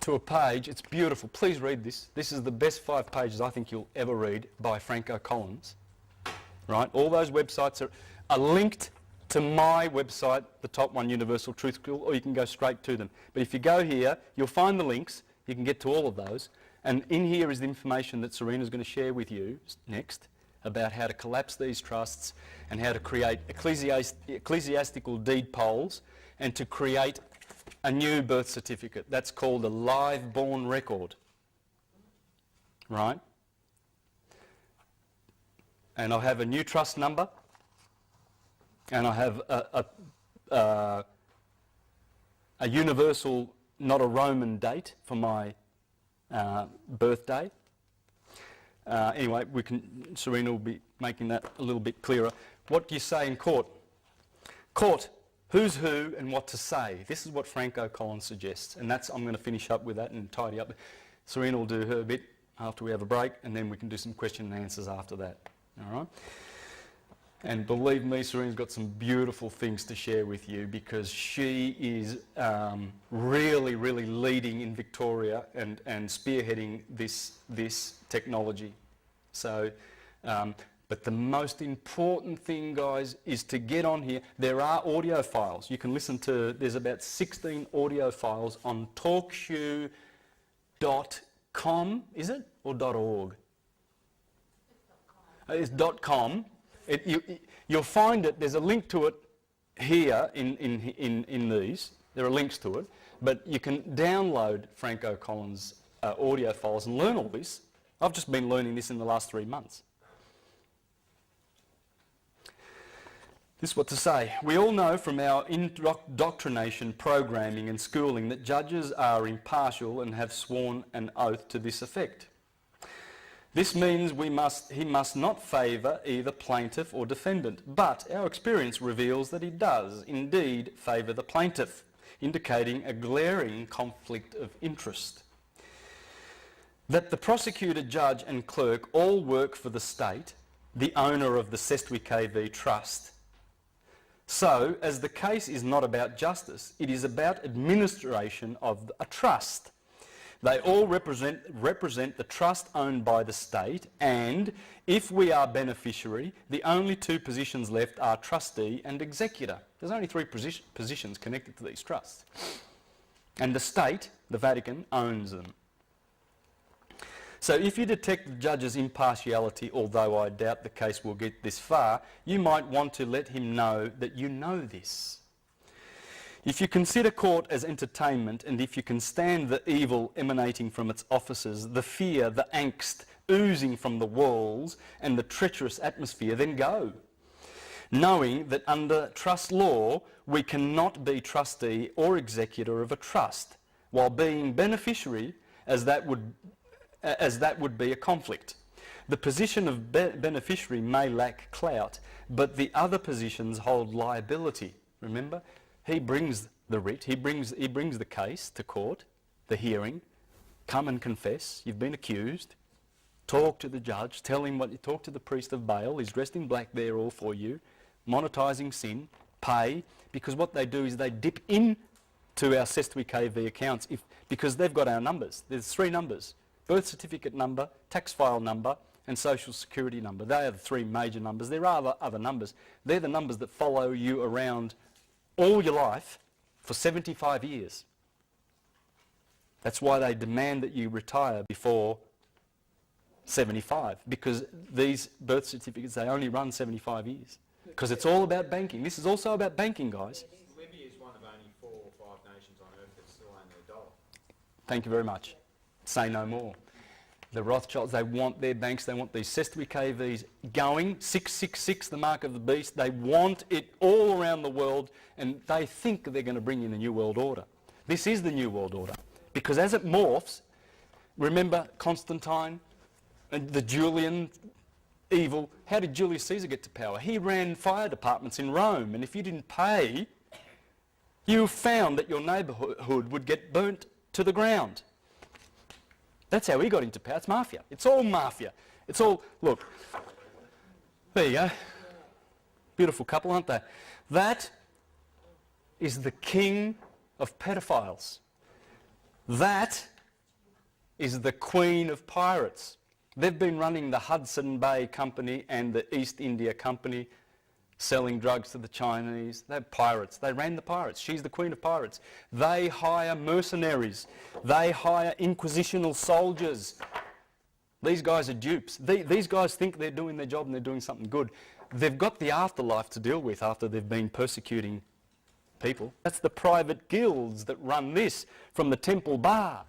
to a page. It's beautiful. Please read this. This is the best 5 pages I think you'll ever read by Franco Collins. Right? All those websites are linked to my website, the top one, Universal Truth School, or you can go straight to them. But if you go here, you'll find the links. You can get to all of those. And in here is the information that Serena's going to share with you next about how to collapse these trusts and how to create ecclesiastical deed polls and to create a new birth certificate. That's called a live born record. Right? And I have a new trust number, and I have a universal, not a Roman date for my birthday. Anyway, Serena will be making that a little bit clearer. What do you say in court? Court. Who's who and what to say. This is what Franco Collins suggests, and I'm going to finish up with that and tidy up. Serena will do her bit after we have a break, and then we can do some question and answers after that. All right? And believe me, Serena's got some beautiful things to share with you because she is really, really leading in Victoria and spearheading this technology. So. But the most important thing, guys, is to get on here. There are audio files. You can listen to, there's about 16 audio files on talkshoe.com, is it? Or .org? It's .com. You'll find it, there's a link to it here in these. There are links to it. But you can download Franco Collins' audio files and learn all this. I've just been learning this in the last 3 months. This is what to say. We all know from our indoctrination, programming and schooling that judges are impartial and have sworn an oath to this effect. This means he must not favour either plaintiff or defendant, but our experience reveals that he does indeed favour the plaintiff, indicating a glaring conflict of interest. That the prosecutor, judge and clerk all work for the state, the owner of the Sestwi KV Trust. So, as the case is not about justice, it is about administration of a trust. They all represent the trust owned by the state, and if we are beneficiary, the only 2 positions left are trustee and executor. There's only 3 positions connected to these trusts. And the state, the Vatican, owns them. So if you detect the judge's impartiality, although I doubt the case will get this far, you might want to let him know that you know this. If you consider court as entertainment, and if you can stand the evil emanating from its offices, the fear, the angst oozing from the walls, and the treacherous atmosphere, then go, knowing that under trust law we cannot be trustee or executor of a trust, while being beneficiary, as that would be a conflict. The position of beneficiary may lack clout, but the other positions hold liability. Remember? He brings the writ, he brings the case to court, the hearing. Come and confess, you've been accused. Talk to the judge, tell him what you talk to the priest of bail, he's dressed in black there all for you, monetising sin, pay, because what they do is they dip in to our Sestui KV accounts because they've got our numbers. There's 3 numbers: birth certificate number, tax file number, and social security number. They are the 3 major numbers. There are other numbers. They're the numbers that follow you around all your life for 75 years. That's why they demand that you retire before 75, because these birth certificates, they only run 75 years. Because it's all about banking. This is also about banking, guys. Libya is one of only 4 or 5 nations on earth that still own their dollar. Thank you very much. Say no more. The Rothschilds, they want their banks, they want these Sestui KVs going, 666, the mark of the beast. They want it all around the world, and they think they're going to bring in the New World Order. This is the New World Order. Because as it morphs, remember Constantine and the Julian evil? How did Julius Caesar get to power? He ran fire departments in Rome, and if you didn't pay, you found that your neighbourhood would get burnt to the ground. That's how he got into power. It's mafia. It's all mafia. It's all, look, there you go. Beautiful couple, aren't they? That is the king of pedophiles. That is the queen of pirates. They've been running the Hudson Bay Company and the East India Company, selling drugs to the Chinese. They're pirates. They ran the pirates. She's the queen of pirates. They hire mercenaries. They hire inquisitional soldiers. These guys are dupes. These guys think they're doing their job and they're doing something good. They've got the afterlife to deal with after they've been persecuting people. That's the private guilds that run this from the Temple Bar.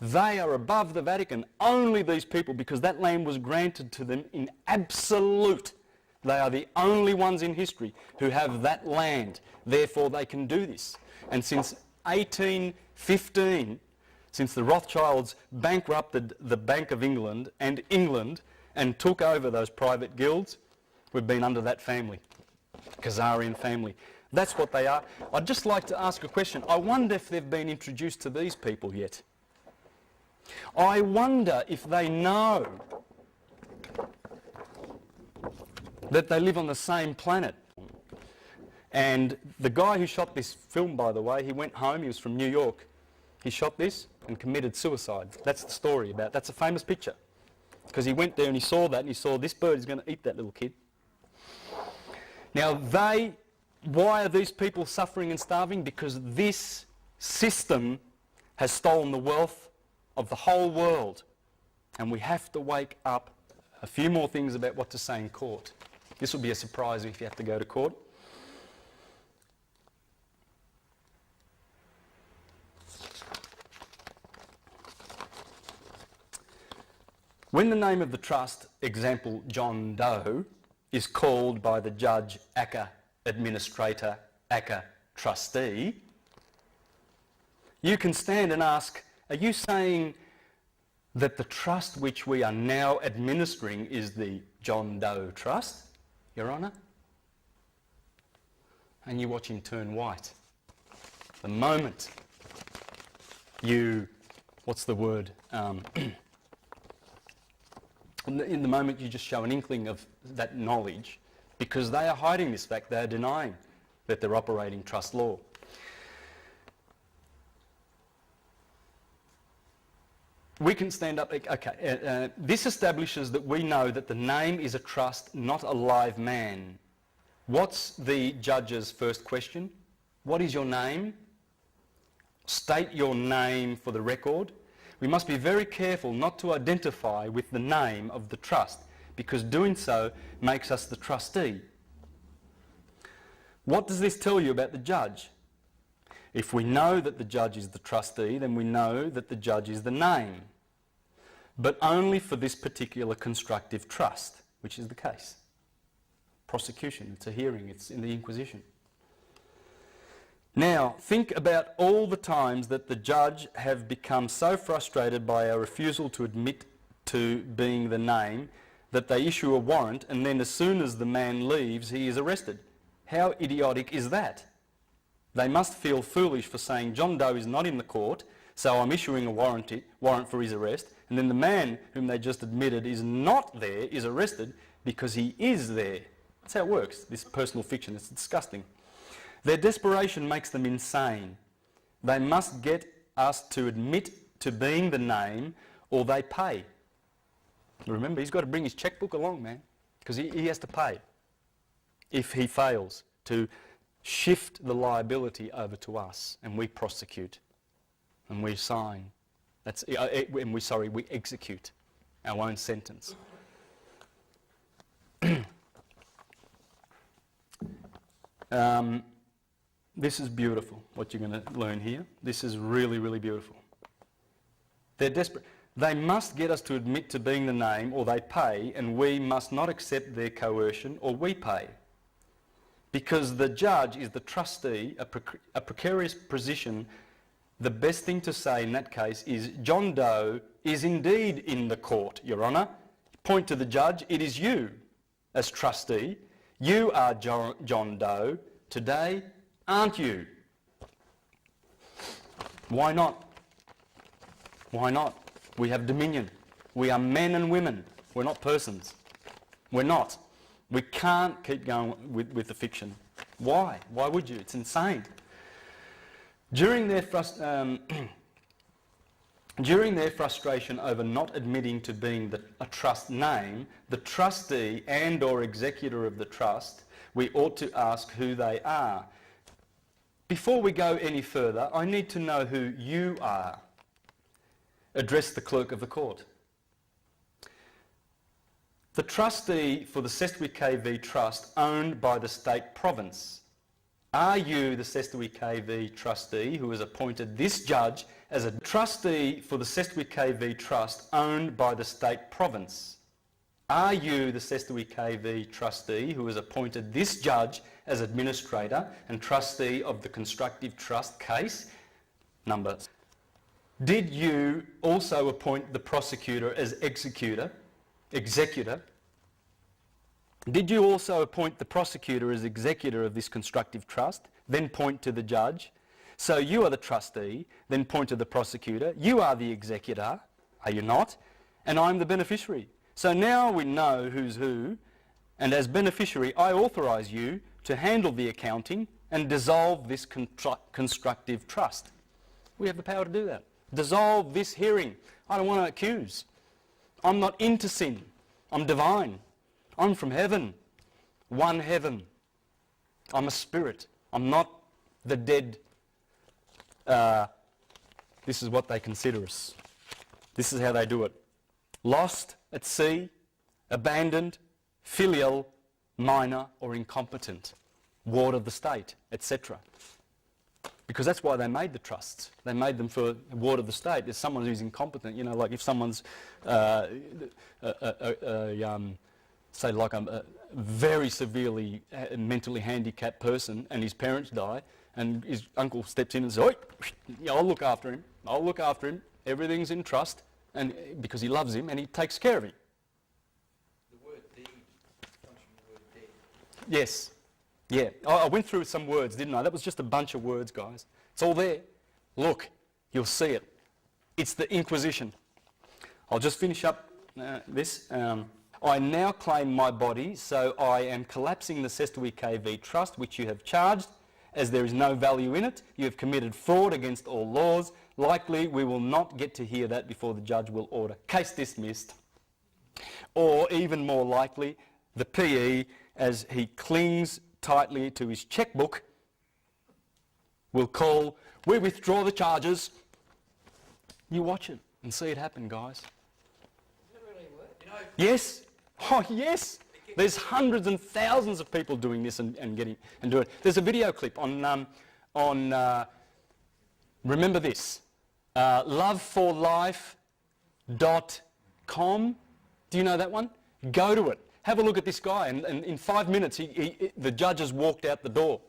They are above the Vatican. Only these people, because that land was granted to them in absolute. They are the only ones in history who have that land. Therefore, they can do this. And since 1815, since the Rothschilds bankrupted the Bank of England and took over those private guilds, we've been under that family, Khazarian family. That's what they are. I'd just like to ask a question. I wonder if they've been introduced to these people yet. I wonder if they know that they live on the same planet. And the guy who shot this film, by the way, he went home, he was from New York. He shot this and committed suicide. That's the story about it. That's a famous picture. Because he went there and he saw that and he saw this bird is going to eat that little kid. Now why are these people suffering and starving? Because this system has stolen the wealth of the whole world. And we have to wake up. A few more things about what to say in court. This will be a surprise if you have to go to court. When the name of the trust, example John Doe, is called by the judge aka administrator, aka trustee, you can stand and ask, are you saying that the trust which we are now administering is the John Doe Trust, Your Honour? And you watch him turn white. The moment you, what's the word? In the moment you just show an inkling of that knowledge, because they are hiding this fact, they are denying that they're operating trust law. We can stand up, okay, this establishes that we know that the name is a trust, not a live man. What's the judge's first question? What is your name? State your name for the record. We must be very careful not to identify with the name of the trust, because doing so makes us the trustee. What does this tell you about the judge? If we know that the judge is the trustee, then we know that the judge is the name. But only for this particular constructive trust, which is the case. Prosecution, it's a hearing, it's in the Inquisition. Now, think about all the times that the judge have become so frustrated by our refusal to admit to being the name that they issue a warrant, and then as soon as the man leaves, he is arrested. How idiotic is that? They must feel foolish for saying John Doe is not in the court, so I'm issuing a warrant for his arrest, and then the man whom they just admitted is not there is arrested because he is there. That's how it works, this personal fiction. It's disgusting. Their desperation makes them insane. They must get us to admit to being the name or they pay. Remember, he's got to bring his checkbook along, man, because he has to pay if he fails to shift the liability over to us, and we prosecute and we sign. We execute our own sentence. This is beautiful, what you're going to learn here. This is really, really beautiful. They're desperate. They must get us to admit to being the name or they pay, and we must not accept their coercion or we pay. Because the judge is the trustee, a precarious position, the best thing to say in that case is John Doe is indeed in the court, Your Honour. Point to the judge, it is you as trustee. You are John Doe today, aren't you? Why not? Why not? We have dominion. We are men and women. We're not persons. We're not. We can't keep going with the fiction. Why? Why would you? It's insane. During their frustration over not admitting to being a trust name, the trustee and or executor of the trust, we ought to ask who they are. Before we go any further, I need to know who you are. Address the clerk of the court. The trustee for the Sestui KV Trust owned by the state province. Are you the Sestui KV trustee who has appointed this judge as a trustee for the Sestui KV Trust owned by the state province? Are you the Sestui KV trustee who has appointed this judge as administrator and trustee of the constructive trust case? Numbers. Did you also appoint the prosecutor as executor? Did you also appoint the prosecutor as executor of this constructive trust? Then point to the judge. So you are the trustee, then point to the prosecutor. You are the executor, are you not? And I'm the beneficiary. So now we know who's who, and as beneficiary, I authorise you to handle the accounting and dissolve this constructive trust. We have the power to do that. Dissolve this hearing. I don't want to accuse. I'm not into sin. I'm divine. I'm from heaven. One heaven. I'm a spirit. I'm not the dead. This is what they consider us. This is how they do it. Lost at sea, abandoned, filial, minor or incompetent, ward of the state, etc. Because that's why they made the trusts. They made them for a ward of the state. There's someone who's incompetent, you know, like if someone's, say like a very severely mentally handicapped person and his parents die and his uncle steps in and says, "Oi, yeah, I'll look after him, everything's in trust," and because he loves him and he takes care of him. The word deed comes from the word deed. Yes. Yeah, I went through some words, didn't I? That was just a bunch of words, guys. It's all there. Look, you'll see it. It's the Inquisition. I'll just finish up this. I now claim my body, so I am collapsing the Sestui KV Trust, which you have charged, as there is no value in it. You have committed fraud against all laws. Likely, we will not get to hear that before the judge will order case dismissed. Or, even more likely, the PE, as he clings tightly to his checkbook, will call, "We withdraw the charges." You watch it and see it happen, guys. Does it really work? You know, Yes. Oh, yes. There's hundreds and thousands of people doing this and doing it. There's a video clip on Remember this, loveforlife.com. Do you know that one? Go to it. Have a look at this guy, and in 5 minutes, the judge has walked out the door.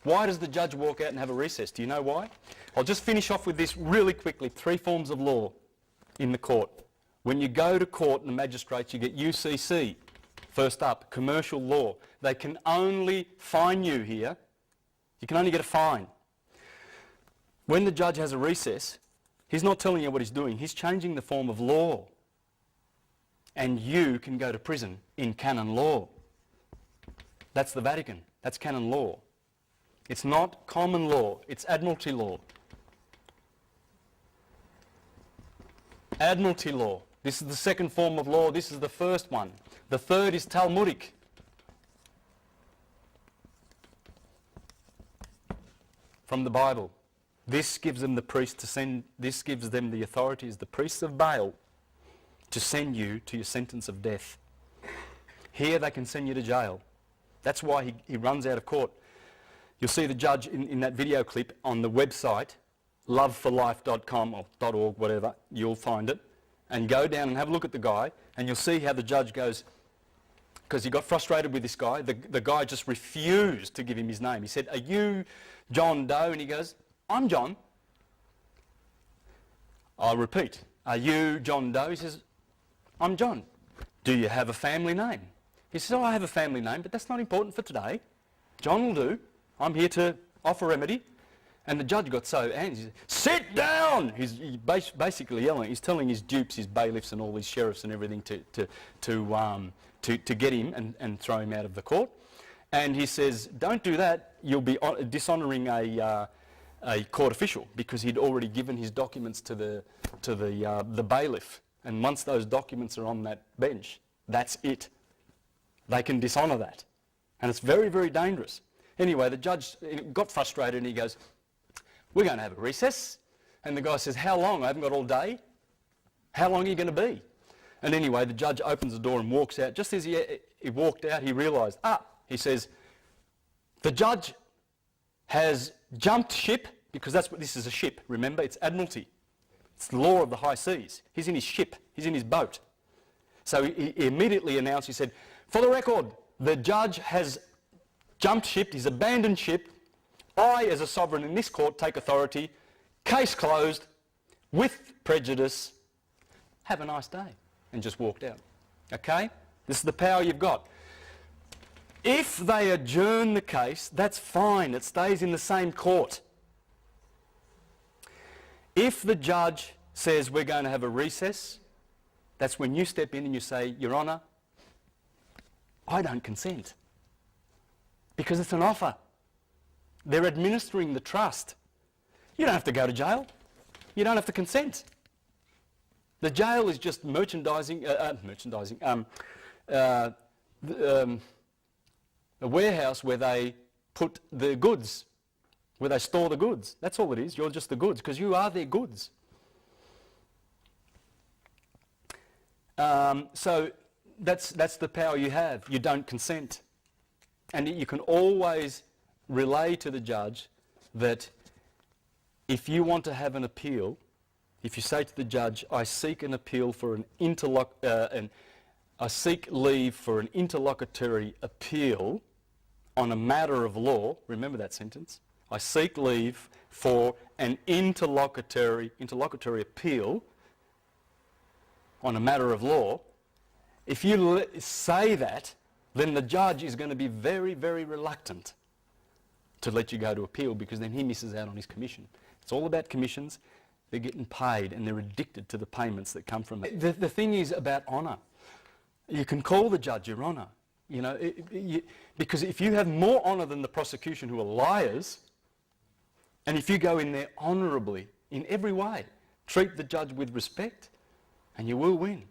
Why does the judge walk out and have a recess? Do you know why? I'll just finish off with this really quickly. 3 forms of law in the court. When you go to court and the magistrates, you get UCC. First up, commercial law. They can only fine you here. You can only get a fine. When the judge has a recess, he's not telling you what he's doing. He's changing the form of law. And you can go to prison in canon law. That's the Vatican. That's canon law. It's not common law. It's admiralty law. Admiralty law. This is the second form of law. This is the first one. The third is Talmudic. From the Bible. This gives them the priest to send, this gives them the authority as the priests of Baal to send you to your sentence of death. Here they can send you to jail. That's why he runs out of court. You'll see the judge in that video clip on the website, loveforlife.com or .org, whatever, you'll find it. And go down and have a look at the guy, and you'll see how the judge goes, because he got frustrated with this guy. The guy just refused to give him his name. He said, "Are you John Doe?" And he goes, "I'm John." I'll repeat, "Are you John Doe?" He says, "I'm John." "Do you have a family name?" He says, "Oh, I have a family name, but that's not important for today. John will do. I'm here to offer remedy." And the judge got so angry. He said, "Sit down!" He's basically yelling. He's telling his dupes, his bailiffs and all these sheriffs and everything to get him and throw him out of the court. And he says, "Don't do that. You'll be dishonouring a court official," because he'd already given his documents to the bailiff. And once those documents are on that bench, that's it. They can dishonour that. And it's very, very dangerous. Anyway, the judge got frustrated and he goes, "We're going to have a recess." And the guy says, "How long? I haven't got all day. How long are you going to be?" And anyway, the judge opens the door and walks out. Just as he walked out, he realised, he says, "The judge has jumped ship," because that's what this is, a ship. Remember, it's admiralty. It's the law of the high seas. He's in his ship. He's in his boat. So he immediately announced, he said, "For the record, the judge has jumped ship. He's abandoned ship. I, as a sovereign in this court, take authority. Case closed, with prejudice. Have a nice day." And just walked out. Okay? This is the power you've got. If they adjourn the case, that's fine. It stays in the same court. If the judge says we're going to have a recess, that's when you step in and you say, "Your Honour, I don't consent." Because it's an offer. They're administering the trust. You don't have to go to jail. You don't have to consent. The jail is just a warehouse where they put the goods, where they store the goods. That's all it is. You're just the goods, because you are their goods. So that's the power you have. You don't consent. And you can always relay to the judge that if you want to have an appeal, if you say to the judge, "I seek an appeal for I seek leave for an interlocutory appeal on a matter of law," remember that sentence, "I seek leave for an interlocutory appeal on a matter of law," if you say that, then the judge is going to be very, very reluctant to let you go to appeal, because then he misses out on his commission. It's all about commissions. They're getting paid and they're addicted to the payments that come from it. The thing is about honour. You can call the judge your honour, you know, because if you have more honour than the prosecution, who are liars, and if you go in there honourably in every way, treat the judge with respect, and you will win.